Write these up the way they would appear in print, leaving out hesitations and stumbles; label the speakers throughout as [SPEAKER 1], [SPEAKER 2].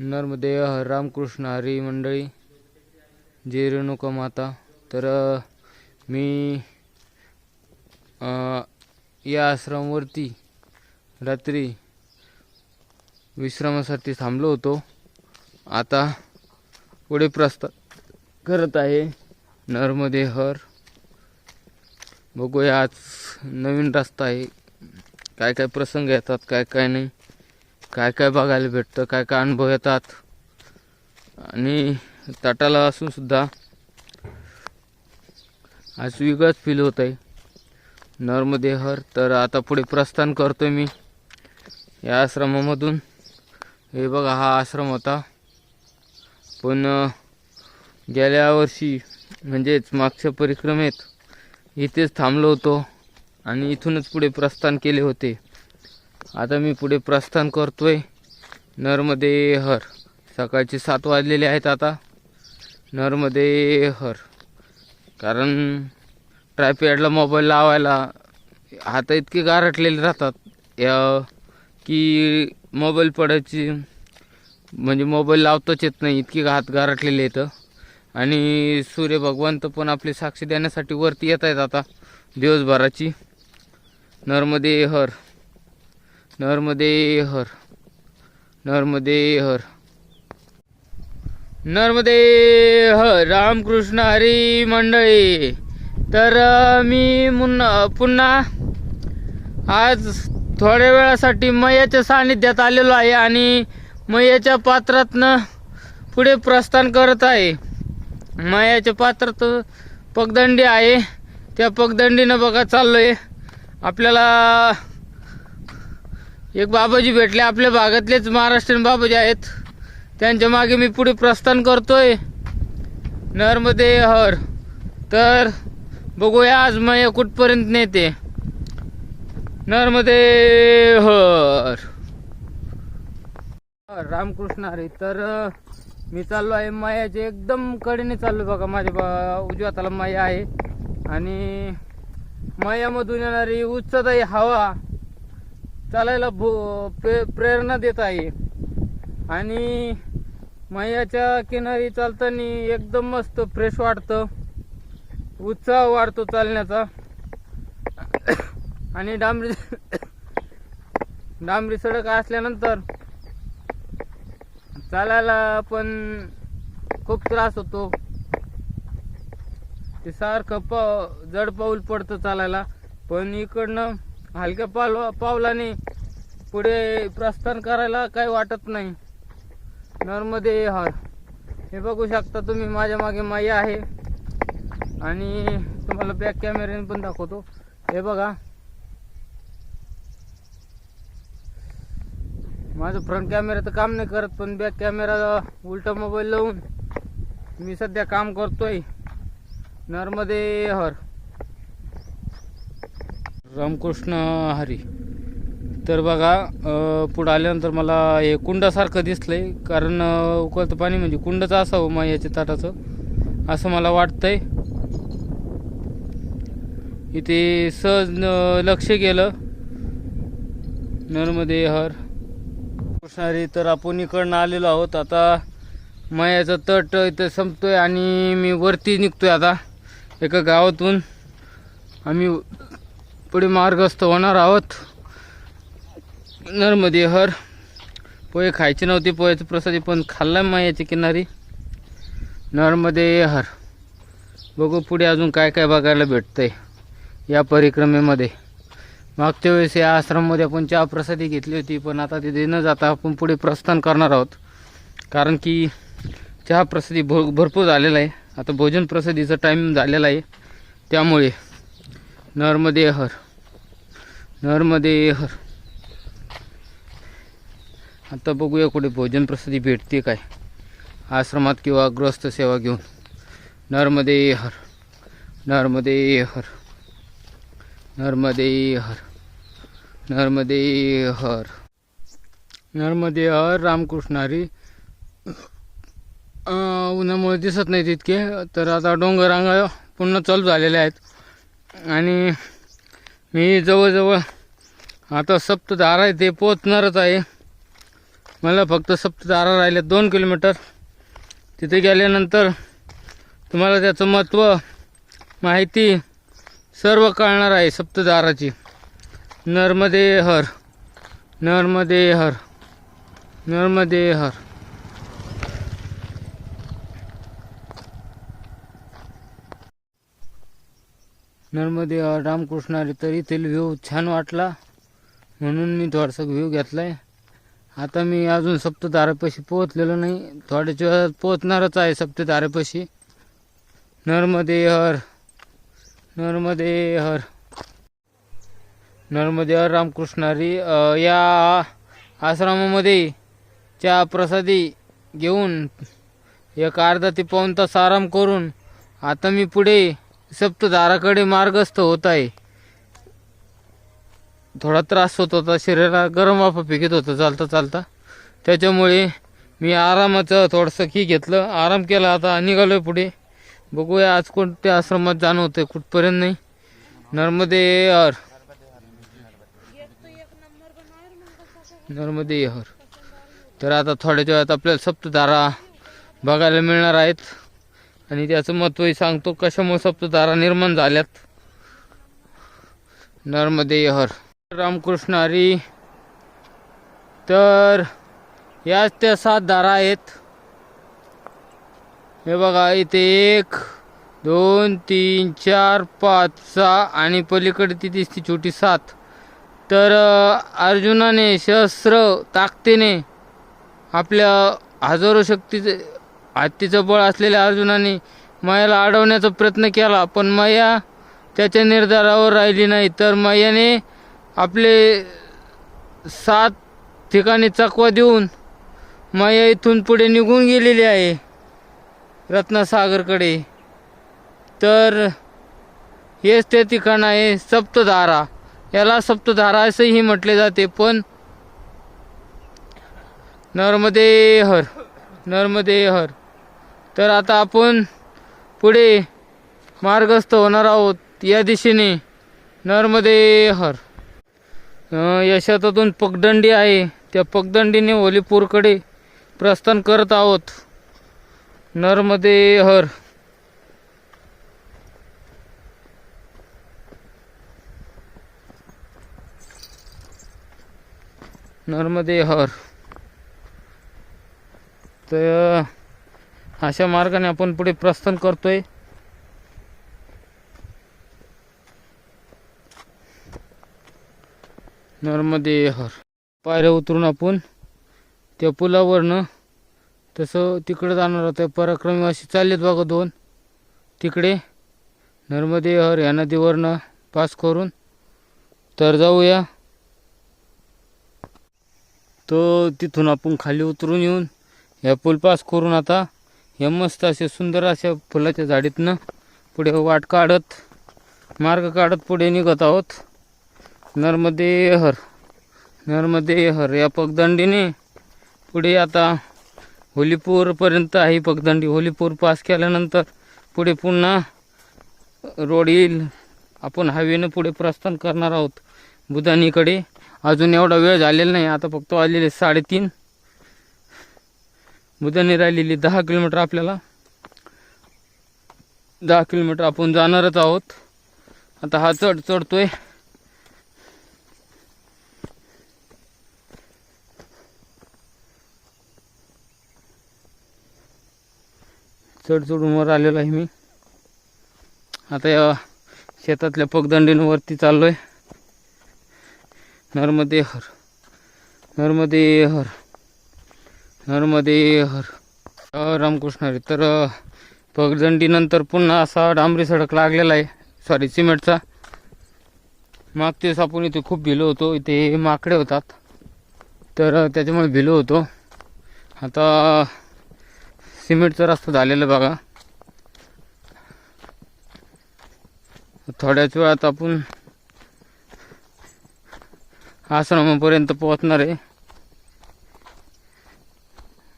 [SPEAKER 1] नर्मदे हर रामकृष्ण हरी मंडळी, जय रेणुका माता. तर मी या आश्रमवरती रात्री विश्रामासाठी थांबलो होतो. आता पुढे प्रस्थान करत आहे. नर्मदे हर. बघूया आज नवीन रस्ता आहे, काय काय प्रसंग येतात, काय काय नाही, काय काय बघायला भेटतं, काय काय अनुभव येतात. आणि तटाला असून सुद्धा आज वेगळंच फील होत आहे. नर्मदे हर. तर आता पुढे प्रस्थान करतोय मी या आश्रमामधून. हे बघा, हा आश्रम होता, पण गेल्या वर्षी म्हणजेच मागच्या परिक्रमेत इथेच थांबलो होतो आणि इथूनच पुढे प्रस्थान केले होते. आता मी पुढे प्रस्थान करतोय. नर्मदे हर. सकाळचे 7 वाजलेले आहेत आता. नर्मदे हर. कारण ट्रायपॅडला मोबाईल लावायला हात इतके गारटलेले राहतात की मोबाईल पडायची म्हणजे मोबाईल लावताच येत नाही, इतके हात गारटलेले येतं. आणि सूर्य भगवंत पण आपली साक्षी देण्यासाठी वरती येत आहेत आता दिवसभराची. नर्मदे हर. नर्मदे हर. नर्मदे हर. नर्मदे हर. रामकृष्ण हरी मंडळी. तर मी पुन्हा आज थोड्या वेळासाठी मैयाच्या सानिध्यात आलेलो आहे आणि मैयाच्या पात्रातनं पुढे प्रस्थान करत आहे. मैयाच्या पात्रात पगदंडी आहे, त्या पगदंडीनं बघा चाललोय. आपल्याला एक बाबाजी भेटले, आपल्या भागातलेच महाराष्ट्रीयन बाबाजी आहेत, त्यांच्या मागे मी पुढे प्रस्थान करतोय. नर्मदे हर. तर बघूया आज मैया कुठपर्यंत नेते. नर्मदे हर. रामकृष्ण हरी. तर मी चाललो आहे मैयाच्या एकदम कडेने चाललो. बघा, माझ्या उजव्या हाताला मैया आहे आणि मैयामधून येणारी उच्चदायी हवा चालायला प्रेरणा देत आहे. आणि मैयाच्या किनारी चालताना एकदम मस्त फ्रेश वाटतं, उत्साह वाढतो चालण्याचा. आणि डांबरी सडक असल्यानंतर चालायला पण खूप त्रास होतो. ते सारखं जड पाऊल पडतं चालायला. पण इकडनं हलक्या पावलाने पुढे प्रस्थान करायला काही वाटत नाही. नर्मदे हर. हे बघू शकता तुम्ही, माझ्या मागे मैया आहे आणि तुम्हाला बॅक कॅमेऱ्याने पण दाखवतो. हे बघा, माझं फ्रंट कॅमेरा तर काम नाही करत, पण बॅक कॅमेरा उलटा मोबाईल लावून मी सध्या काम करतोय. नर्मदे हर. रामकृष्ण हरी. तर बघा, पुढे आल्यानंतर मला हे कुंडासारखं दिसलंय, कारण उकळतं पाणी म्हणजे कुंडच असावं मैयाच्या ताटाचं असं मला वाटतंय. इथे सहज लक्ष गेलं. नर्मदे हर. कृष्णारी. तर आपण इकडनं आलेलो आहोत. आता मैयाचा तट इथं संपतोय आणि मी वरती निघतोय. आता एका गावातून आम्ही पुढे मार्गस्थ होणार आहोत. नर्मदे हर. पोहे खायचे नव्हते, पोह्याचं प्रसादी पण खाल्ला मैयाच्या किनारी. नर्मदे हर. बघू पुढे अजून काय काय बघायला भेटतंय या परिक्रमेमध्ये. मागच्या वेळेस या आश्रममध्ये आपण चहा प्रसादी घेतली होती, पण आता तिथे न जाता आपण पुढे प्रस्थान करणार आहोत. कारण की चहा प्रसादी भरपूर झालेला आहे. आता भोजन प्रसादीचा टाईम झालेला आहे, त्यामुळे. नर्मदे हर. नर्मदे हर. आता बघूया कुठे भोजन प्रसादी भेटते काय आश्रमात किंवा गृहस्थ सेवा घेऊन. नर्मदे हर. नर्मदे हर. नर्मदे हर. नर्मदे हर. नर्मदे हर. रामकृष्ण हरी. उन्हामुळे दिसत नाही तितके. तर आता डोंगररांगा पुन्हा चालू झालेले आहेत आणि मी जवळजवळ आता सप्तधारा आहे ते पोचणारच आहे. मला फक्त सप्तधारा राहिले 2 किलोमीटर. तिथे गेल्यानंतर तुम्हाला त्याचं महत्त्व माहिती सर्व कळणार आहे. सप्तधाराची नर्मदे हर, नर्मदे हर, नर्मदे हर. नर्मदे हर रामकृष्ण हरी. तर इथील व्ह्यू छान वाटला म्हणून मी थोडासा व्ह्यू घेतलाय. आता मी अजून सप्तधारेपाशी पोहोचलेलो नाही, थोड्याच वेळात पोहोचणारच आहे सप्तधारेपाशी. नर्मदे हर, नर्मदे हर, नर्मदे हर रामकृष्ण हरी. या आश्रमामध्ये चहा प्रसादी घेऊन एक अर्धा ते पाऊण तास आराम करून आता मी पुढे सप्तधाराकडे मार्गस्थ होत आहे. थोडा त्रास होत होता, शरीराला गरम वाफा फेकत होतं चालता चालता, त्याच्यामुळे मी आरामाचं थोडंसं की घेतलं, आराम केला. आता निघालोय पुढे. बघूया आज कोणत्या आश्रमात जाणं होतं, कुठपर्यंत नाही. नर्मदे हर, नर्मदे हर. तर आता थोड्याच वेळात आपल्याला सप्तधारा बघायला मिळणार आहेत आणि त्याचं महत्त्वही सांगतो कशामुळे सप्तधारा निर्माण झाल्यात. नर्मदे हर रामकृष्ण हरी. तर याच त्या 7 धारा आहेत. हे बघा इथे 1 2 3 4 5 6 आणि पलीकडे ती दिसती छोटी 7. तर अर्जुनाने सहस्र ताकदीने आपल्या हजारो शक्तीचे हत्तीचं बळ असलेल्या अर्जुनाने मायाला अडवण्याचा प्रयत्न केला, पण माया त्याच्या निर्धारावर राहिली नाही. तर मायाने आपले 7 ठिकाणी चकवा देऊन माया इथून पुढे निघून गेलेली आहे रत्नसागरकडे. तर हेच ते ठिकाण आहे सप्तधारा. याला सप्तधारा असेही म्हटले जाते. पण नर्मदे हर, नर्मदे हर. तर आता आपण पुढे मार्गस्थ होणार आहोत या दिशेने. नर्मदे हर. या शेतातून पगदंडी आहे, त्या पगदंडीने होलीपूरकडे प्रस्थान करत आहोत. नर्मदे हर. नर्मदे हर. तर अशा मार्गाने आपण पुढे प्रस्थान करतोय. नर्मदे हर. पायऱ्या उतरून आपण त्या पुलावरनं तसं तिकडे जाणार होतं. पराक्रमीवासी चाललेत बघा 2 तिकडे. नर्मदे हर या नदीवरनं पास करून तर जाऊया. तो तिथून आपण खाली उतरून येऊन या पूल पास करून आता या मस्त असे सुंदर अशा फुलाच्या झाडीतनं पुढे वाट काढत मार्ग काढत पुढे निघत आहोत. नर्मदे हर, नर्मदे हर. या पगदंडीने पुढे आता होलीपूरपर्यंत आहे पगदंडी. होलीपूर पास केल्यानंतर पुढे पुन्हा रोड येईल. आपण हायवेनं पुढे प्रस्थान करणार आहोत बुधानीकडे. अजून एवढा वेळ झालेला नाही, आता फक्त वाजलेले 3:30. बुधानी राहिलेली 10 किलोमीटर. आपल्याला 10 किलोमीटर आपण जाणारच आहोत. आता हा चढतोय. चढून वर आलेलो आहे मी. आता या शेतातल्या पगदंडींवरती चाललोय. नर्मदे हर, नर्मदे हर, नर्मदे हर. रामकृष्ण हरी. तर पगदंडीनंतर पुन्हा असा डांबरी सडक लागलेला आहे, सॉरी सिमेंटचा. मागतेच आपण इथे खूप भिलो होतो, इथे माकडे होतात तर त्याच्यामुळे भिलो होतो. आता सिमेंटचा रस्ता झालेला बघा. थोड्याच वेळात आपण आश्रमापर्यंत पोहोचणार आहे.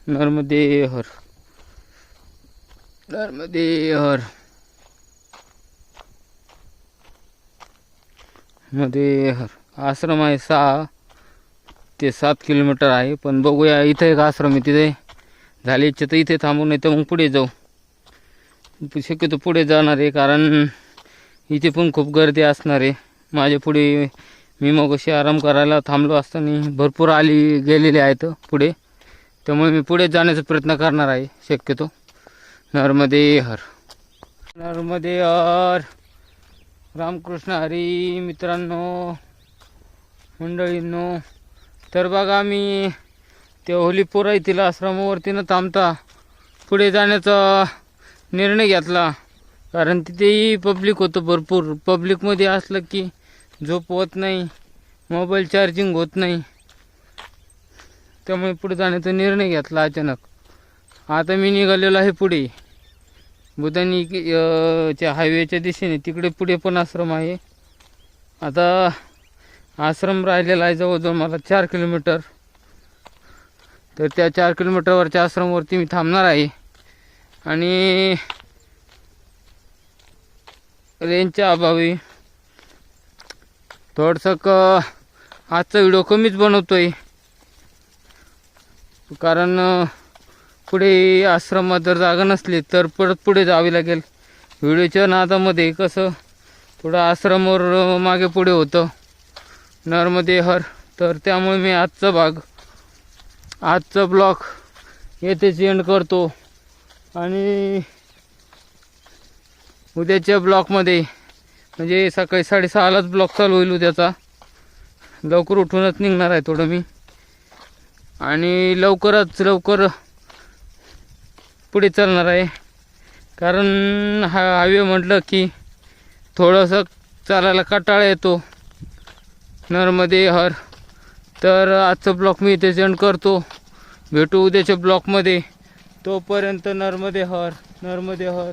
[SPEAKER 1] नर्मदे हर, नर्मदे हर, नर्मदे हर. आश्रम आहे 6 ते 7 किलोमीटर आहे. पण बघूया, इथे एक आश्रम आहे, तिथे झाली इच्छा तर इथे थांबू, नाही तर मग पुढे जाऊ. शक्यतो पुढे जाणार आहे, कारण इथे पण खूप गर्दी असणार आहे. माझ्या पुढे मी मग अशी आराम करायला थांबलो असताना भरपूर गेलेले आहेत पुढे, त्यामुळे मी पुढे जाण्याचा प्रयत्न करणार आहे शक्यतो. नर्मदे हर, नर्मदे हर. रामकृष्ण हरी. मित्रांनो, मंडळींनो, तर बघा मी त्या होलीपोरा येथील आश्रमावरती न थांबता पुढे जाण्याचा निर्णय घेतला, कारण तिथेही पब्लिक होतं भरपूर. पब्लिकमध्ये असलं की झोप होत नाही, मोबाईल चार्जिंग होत नाही, त्यामुळे पुढे जाण्याचा निर्णय घेतला अचानक. आता मी निघालेलो आहे पुढे बुधानी च्या हायवेच्या दिशेने. तिकडे पुढे पण आश्रम आहे. आता आश्रम राहिलेला आहे जवळजवळ मला 4 किलोमीटर. तर त्या 4 किलोमीटरवरच्या आश्रमवरती मी थांबणार आहे. आणि रेंजच्या अभावी थोडंसं आजचा व्हिडिओ कमीच बनवतोय, कारण पुढे आश्रमात जर जागा नसली तर परत पुढे जावे लागेल. व्हिडिओच्या नादामध्ये कसं थोडं आश्रमावर मागे पुढे होतं. नर्मदे हर. तर त्यामुळे मी आजचा ब्लॉग येथेच एंड करतो. आणि उद्याच्या ब्लॉगमध्ये म्हणजे सकाळी 6:30लाच ब्लॉग चालू होईल उद्याचा. लवकर उठूनच निघणार आहे थोडं मी, आणि लवकर पुढे चालणार आहे. कारण हायवे म्हटलं की थोडंसं चालायला कंटाळा येतो. नर्मदे हर. तर आजचा ब्लॉग मी इथे एंड करतो. भेटू उद्याच्या ब्लॉगमध्ये. तोपर्यंत नर्मदे हर, नर्मदे हर.